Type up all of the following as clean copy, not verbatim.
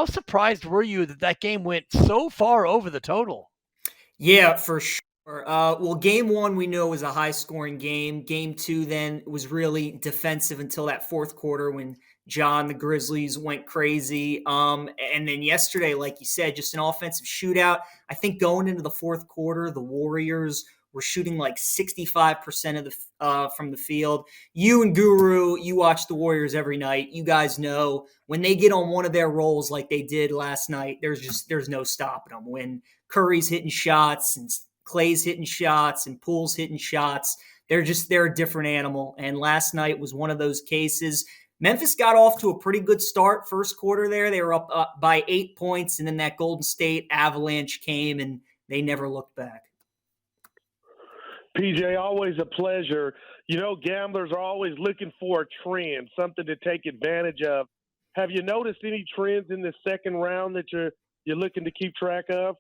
How surprised were you that that game went so far over the total? Yeah, for sure. Well, game one we know was a high scoring game. Game two then was really defensive until that fourth quarter when John the Grizzlies went crazy. And then yesterday, like you said, just an offensive shootout. I think going into the fourth quarter, the Warriors were shooting like 65% of the from the field. You and Guru, you watch the Warriors every night. You guys know when they get on one of their rolls like they did last night, there's no stopping them. When Curry's hitting shots and Klay's hitting shots and Poole's hitting shots. They're a different animal. And last night was one of those cases. Memphis got off to a pretty good start first quarter there. They were up by 8 points, and then that Golden State avalanche came, and they never looked back. PJ, always a pleasure. You know, gamblers are always looking for a trend, something to take advantage of. Have you noticed any trends in the second round that you're looking to keep track of?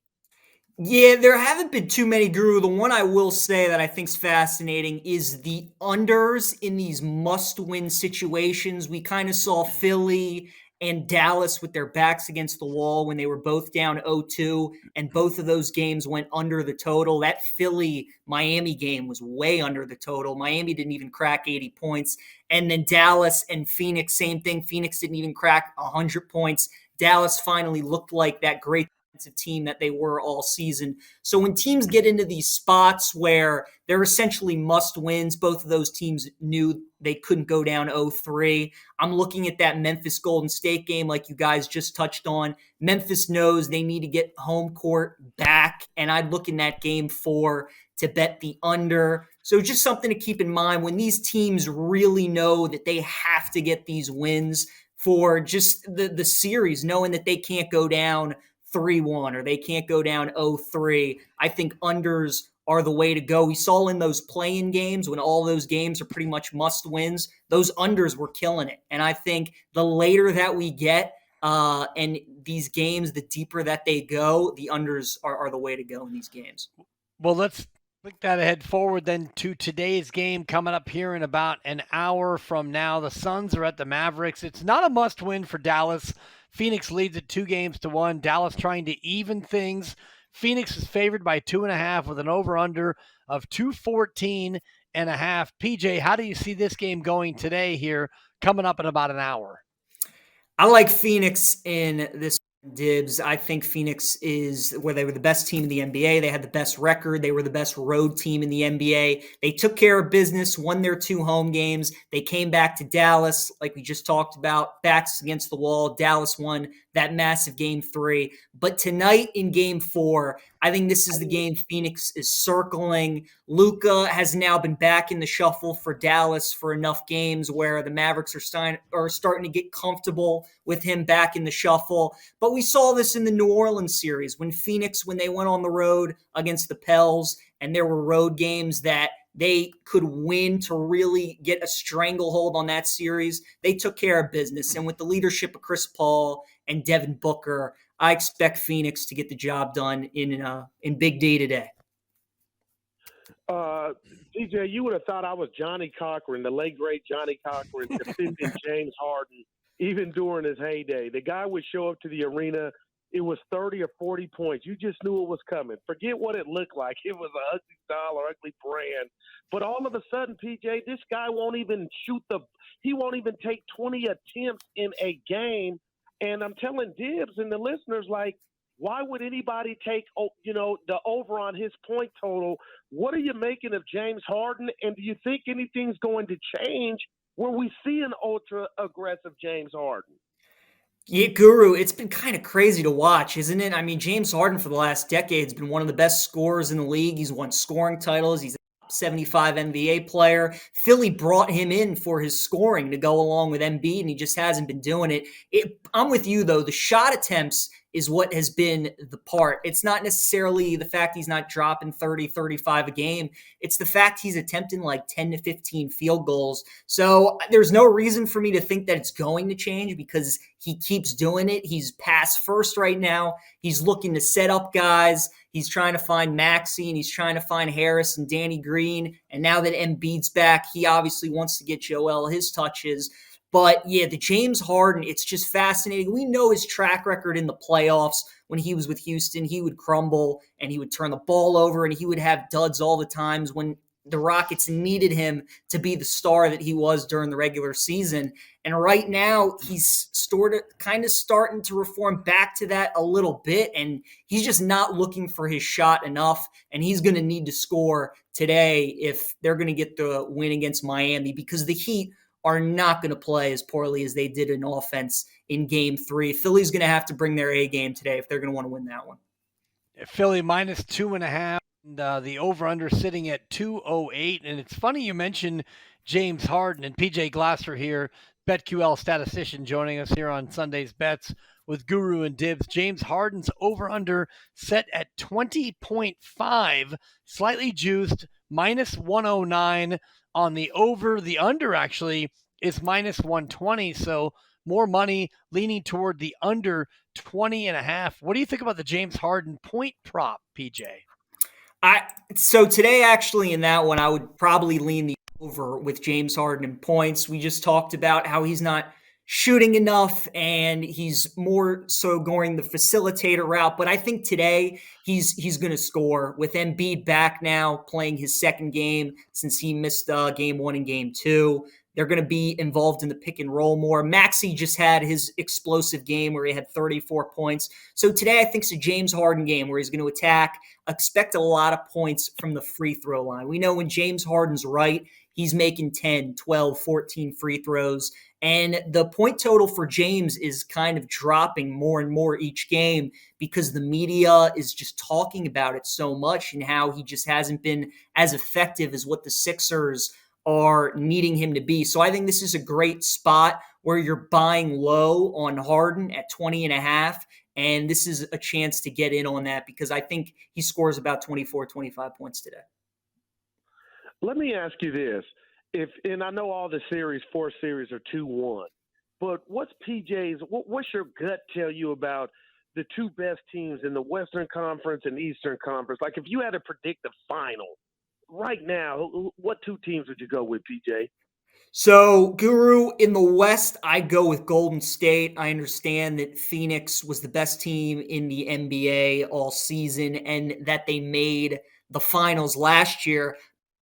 Yeah, there haven't been too many, Guru. The one I will say that I think is fascinating is the unders in these must-win situations. We kind of saw Philly and Dallas with their backs against the wall when they were both down 0-2, and both of those games went under the total. That Philly-Miami game was way under the total. Miami didn't even crack 80 points. And then Dallas and Phoenix, same thing. Phoenix didn't even crack 100 points. Dallas finally looked like that great team that they were all season. So when teams get into these spots where they're essentially must wins, both of those teams knew they couldn't go down 0-3. I'm looking at that Memphis Golden State game like you guys just touched on. Memphis knows they need to get home court back, and I'd look in that game 4 to bet the under. So just something to keep in mind when these teams really know that they have to get these wins for just the series, knowing that they can't go down 3-1 or they can't go down 0-3. I think unders are the way to go. We saw in those play-in games when all those games are pretty much must wins, those unders were killing it. And I think the later that we get and these games, the deeper that they go, the unders are the way to go in these games. Well, let's look that ahead forward then to today's game coming up here in about an hour from now. The Suns are at the Mavericks. It's not a must win for Dallas. Phoenix leads it 2-1. Dallas trying to even things. Phoenix is favored by 2.5 with an over-under of 214.5. PJ, how do you see this game going today here coming up in about an hour? I like Phoenix in this dibs. I think Phoenix is where they were the best team in the NBA. They had the best record. They were the best road team in the NBA. They took care of business, won their 2 home games. They came back to Dallas, like we just talked about, backs against the wall. Dallas won that massive game 3. But tonight in game 4, I think this is the game Phoenix is circling. Luka has now been back in the shuffle for Dallas for enough games where the Mavericks are starting to get comfortable with him back in the shuffle. But we saw this in the New Orleans series when Phoenix, when they went on the road against the Pels, and there were road games that they could win to really get a stranglehold on that series. They took care of business. And with the leadership of Chris Paul and Devin Booker, I expect Phoenix to get the job done in Big D today. DJ, you would have thought I was Johnny Cochran, the late, great Johnny Cochran, defending James Harden, even during his heyday. The guy would show up to the arena. It was 30 or 40 points. You just knew it was coming. Forget what it looked like. It was an ugly style or ugly brand. But all of a sudden, PJ, this guy won't even he won't even take 20 attempts in a game. And I'm telling Dibs and the listeners, like, why would anybody take, the over on his point total? What are you making of James Harden? And do you think anything's going to change when we see an ultra-aggressive James Harden? Yeah, Guru, it's been kind of crazy to watch, isn't it? I mean, James Harden for the last decade has been one of the best scorers in the league. He's won scoring titles. He's a top 75 NBA player. Philly brought him in for his scoring to go along with Embiid, and he just hasn't been doing it. I'm with you, though. The shot attempts is what has been the part. It's not necessarily the fact he's not dropping 30, 35 a game. It's the fact he's attempting like 10 to 15 field goals. So there's no reason for me to think that it's going to change because he keeps doing it. He's pass first right now. He's looking to set up guys. He's trying to find Maxey and he's trying to find Harris and Danny Green. And now that Embiid's back, he obviously wants to get Joel his touches. But yeah, the James Harden, it's just fascinating. We know his track record in the playoffs. When he was with Houston, he would crumble and he would turn the ball over and he would have duds all the times when the Rockets needed him to be the star that he was during the regular season. And right now, he's kind of starting to reform back to that a little bit. And he's just not looking for his shot enough. And he's going to need to score today if they're going to get the win against Miami, because the Heat are not going to play as poorly as they did in offense in game 3. Philly's going to have to bring their A game today if they're going to want to win that one. Philly minus 2.5. And the over-under sitting at 208. And it's funny you mentioned James Harden and PJ Glasser here, BetQL statistician, joining us here on Sunday's Bets with Guru and Dibs. James Harden's over-under set at 20.5, slightly juiced, minus 109 on the over. The under actually is minus 120, so more money leaning toward the under 20.5. What do you think about the James Harden point prop, PJ? So today, actually, in that one, I would probably lean the over with James Harden in points. We just talked about how he's not shooting enough and he's more so going the facilitator route. But I think today he's going to score with Embiid back now, playing his second game since he missed game 1 and game 2. They're going to be involved in the pick and roll more. Maxey just had his explosive game where he had 34 points. So today I think it's a James Harden game where he's going to attack. Expect a lot of points from the free throw line. We know when James Harden's right, he's making 10, 12, 14 free throws. And the point total for James is kind of dropping more and more each game because the media is just talking about it so much and how he just hasn't been as effective as what the Sixers are needing him to be. So I think this is a great spot where you're buying low on Harden at 20.5. And this is a chance to get in on that because I think he scores about 24, 25 points today. Let me ask you this. And I know all the four series are 2-1, but what's your gut tell you about the two best teams in the Western Conference and Eastern Conference? Like if you had to predict the final right now, what two teams would you go with, PJ? So, Guru, in the West, I go with Golden State. I understand that Phoenix was the best team in the NBA all season and that they made the finals last year.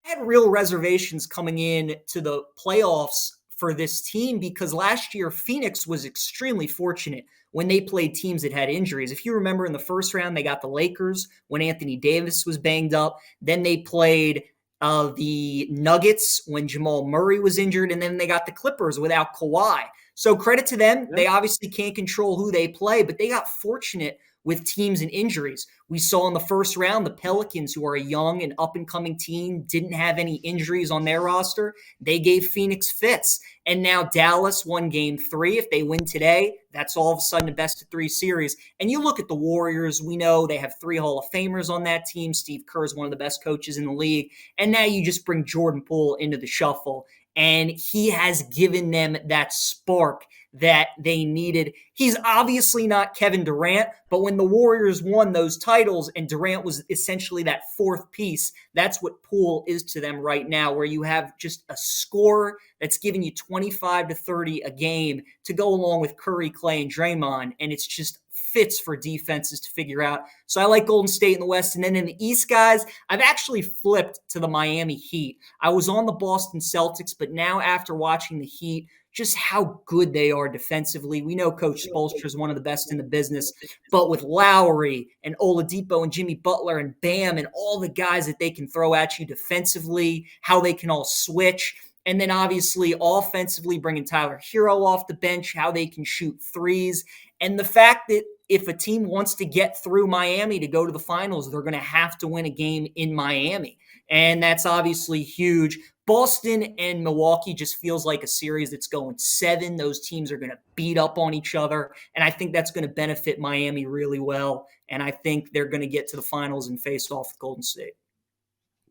I had real reservations coming in to the playoffs for this team because last year Phoenix was extremely fortunate when they played teams that had injuries. If you remember in the first round, they got the Lakers when Anthony Davis was banged up. Then they played the Nuggets when Jamal Murray was injured, and then they got the Clippers without Kawhi. So credit to them. They obviously can't control who they play, but they got fortunate with teams and injuries. We saw in the first round, the Pelicans, who are a young and up-and-coming team, didn't have any injuries on their roster. They gave Phoenix fits. And now Dallas won game 3. If they win today, that's all of a sudden a best-of-3 series. And you look at the Warriors, we know they have 3 Hall of Famers on that team. Steve Kerr is one of the best coaches in the league. And now you just bring Jordan Poole into the shuffle. And he has given them that spark that they needed. He's obviously not Kevin Durant, but when the Warriors won those titles and Durant was essentially that fourth piece, that's what Poole is to them right now, where you have just a scorer that's giving you 25 to 30 a game to go along with Curry, Klay, and Draymond, and it's just fits for defenses to figure out. So I like Golden State in the West. And then in the East, guys, I've actually flipped to the Miami Heat. I was on the Boston Celtics, but now after watching the Heat, just how good they are defensively. We know Coach Spoelstra is one of the best in the business, but with Lowry and Oladipo and Jimmy Butler and Bam and all the guys that they can throw at you defensively, how they can all switch. And then obviously offensively bringing Tyler Hero off the bench, how they can shoot threes. And the fact that if a team wants to get through Miami to go to the finals, they're going to have to win a game in Miami. And that's obviously huge. Boston and Milwaukee just feels like a series that's going 7. Those teams are going to beat up on each other. And I think that's going to benefit Miami really well. And I think they're going to get to the finals and face off with Golden State.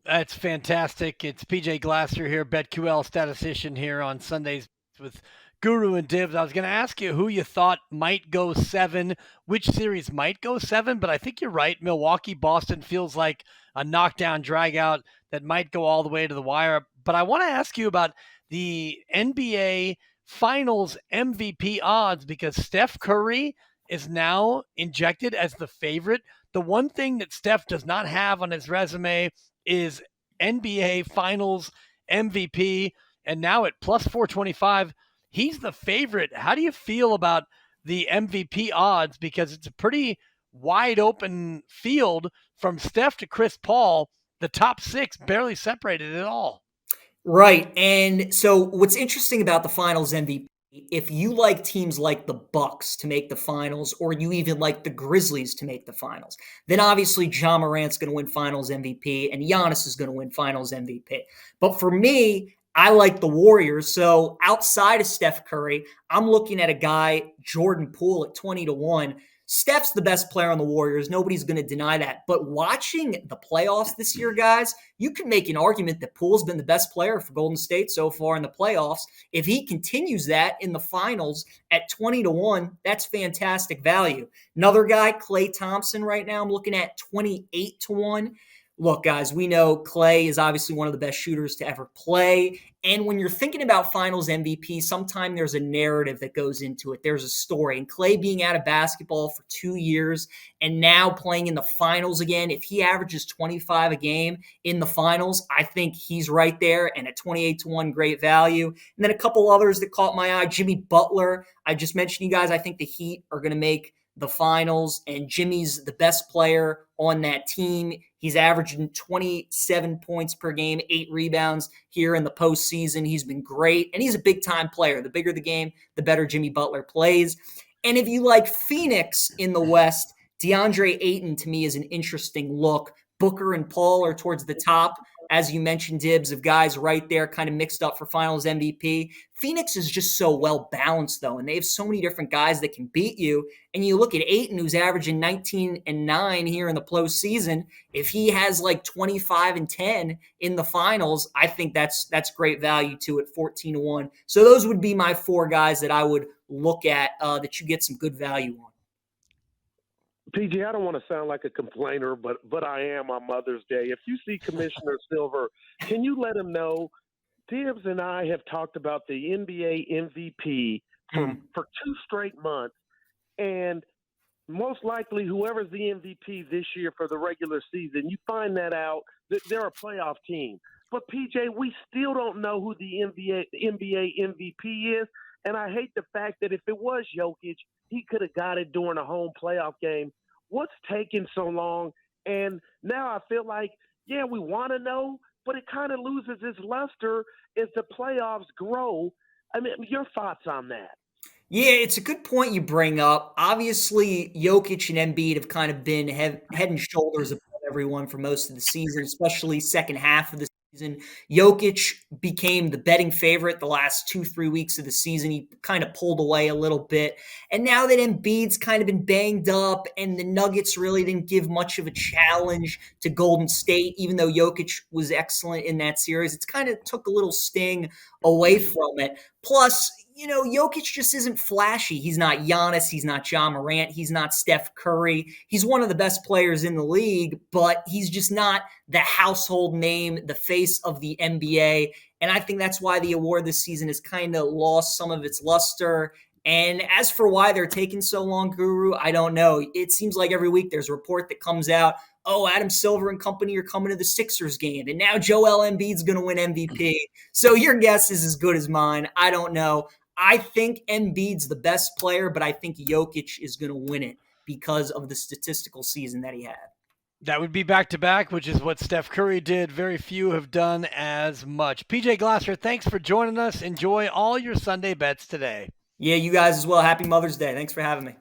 That's fantastic. It's PJ Glasser here, BetQL statistician here on Sundays with Guru and Dibs. I was going to ask you who you thought might go 7, which series might go 7, but I think you're right. Milwaukee, Boston feels like a knockdown drag-out that might go all the way to the wire. But I want to ask you about the NBA finals MVP odds because Steph Curry is now injected as the favorite. The one thing that Steph does not have on his resume is NBA Finals MVP. And now at plus 425, he's the favorite. How do you feel about the MVP odds? Because it's a pretty wide open field from Steph to Chris Paul. The top six barely separated at all. Right. And so what's interesting about the finals MVP, if you like teams like the Bucks to make the finals, or you even like the Grizzlies to make the finals, then obviously Ja Morant's going to win finals MVP and Giannis is going to win finals MVP. But for me, I like the Warriors. So outside of Steph Curry, I'm looking at a guy, Jordan Poole, at 20-1. Steph's the best player on the Warriors. Nobody's going to deny that. But watching the playoffs this year, guys, you can make an argument that Poole's been the best player for Golden State so far in the playoffs. If he continues that in the finals at 20-1, that's fantastic value. Another guy, Klay Thompson, right now, I'm looking at 28-1. Look, guys, we know Klay is obviously one of the best shooters to ever play. And when you're thinking about finals MVP, sometimes there's a narrative that goes into it. There's a story. And Klay being out of basketball for 2 years and now playing in the finals again, if he averages 25 a game in the finals, I think he's right there. And at 28-1, great value. And then a couple others that caught my eye. Jimmy Butler. I just mentioned you guys, I think the Heat are going to make the finals, and Jimmy's the best player on that team. He's averaging 27 points per game, 8 rebounds here in the postseason. He's been great, and he's a big-time player. The bigger the game, the better Jimmy Butler plays. And if you like Phoenix in the West, DeAndre Ayton to me is an interesting look. Booker and Paul are towards the top, as you mentioned, Dibs, of guys right there kind of mixed up for finals MVP. Phoenix is just so well balanced, though, and they have so many different guys that can beat you. And you look at Ayton, who's averaging 19-9 here in the postseason. If he has like 25-10 in the finals, I think that's great value too at 14-1. So those would be my 4 guys that I would look at that you get some good value on. PG, I don't want to sound like a complainer, but I am on Mother's Day. If you see Commissioner Silver, can you let him know Tibbs and I have talked about the NBA MVP for 2 straight months, and most likely whoever's the MVP this year for the regular season, you find that out that they're a playoff team. But, PJ, we still don't know who the NBA MVP is, and I hate the fact that if it was Jokic, he could have got it during a home playoff game. What's taking so long? And now I feel like, yeah, we want to know, but it kind of loses its luster as the playoffs grow. I mean, your thoughts on that? Yeah, it's a good point you bring up. Obviously, Jokic and Embiid have kind of been head and shoulders above everyone for most of the season, especially second half of the season. Jokic became the betting favorite the last 2-3 weeks of the season. He kind of pulled away a little bit. And now that Embiid's kind of been banged up and the Nuggets really didn't give much of a challenge to Golden State, even though Jokic was excellent in that series, it's kind of took a little sting away from it. Plus, Jokic just isn't flashy. He's not Giannis. He's not Ja Morant. He's not Steph Curry. He's one of the best players in the league, but he's just not the household name, the face of the NBA. And I think that's why the award this season has kind of lost some of its luster. And as for why they're taking so long, Guru, I don't know. It seems like every week there's a report that comes out, oh, Adam Silver and company are coming to the Sixers game, and now Joel Embiid's going to win MVP. So your guess is as good as mine. I don't know. I think Embiid's the best player, but I think Jokic is going to win it because of the statistical season that he had. That would be back-to-back, which is what Steph Curry did. Very few have done as much. PJ Glasser, thanks for joining us. Enjoy all your Sunday bets today. Yeah, you guys as well. Happy Mother's Day. Thanks for having me.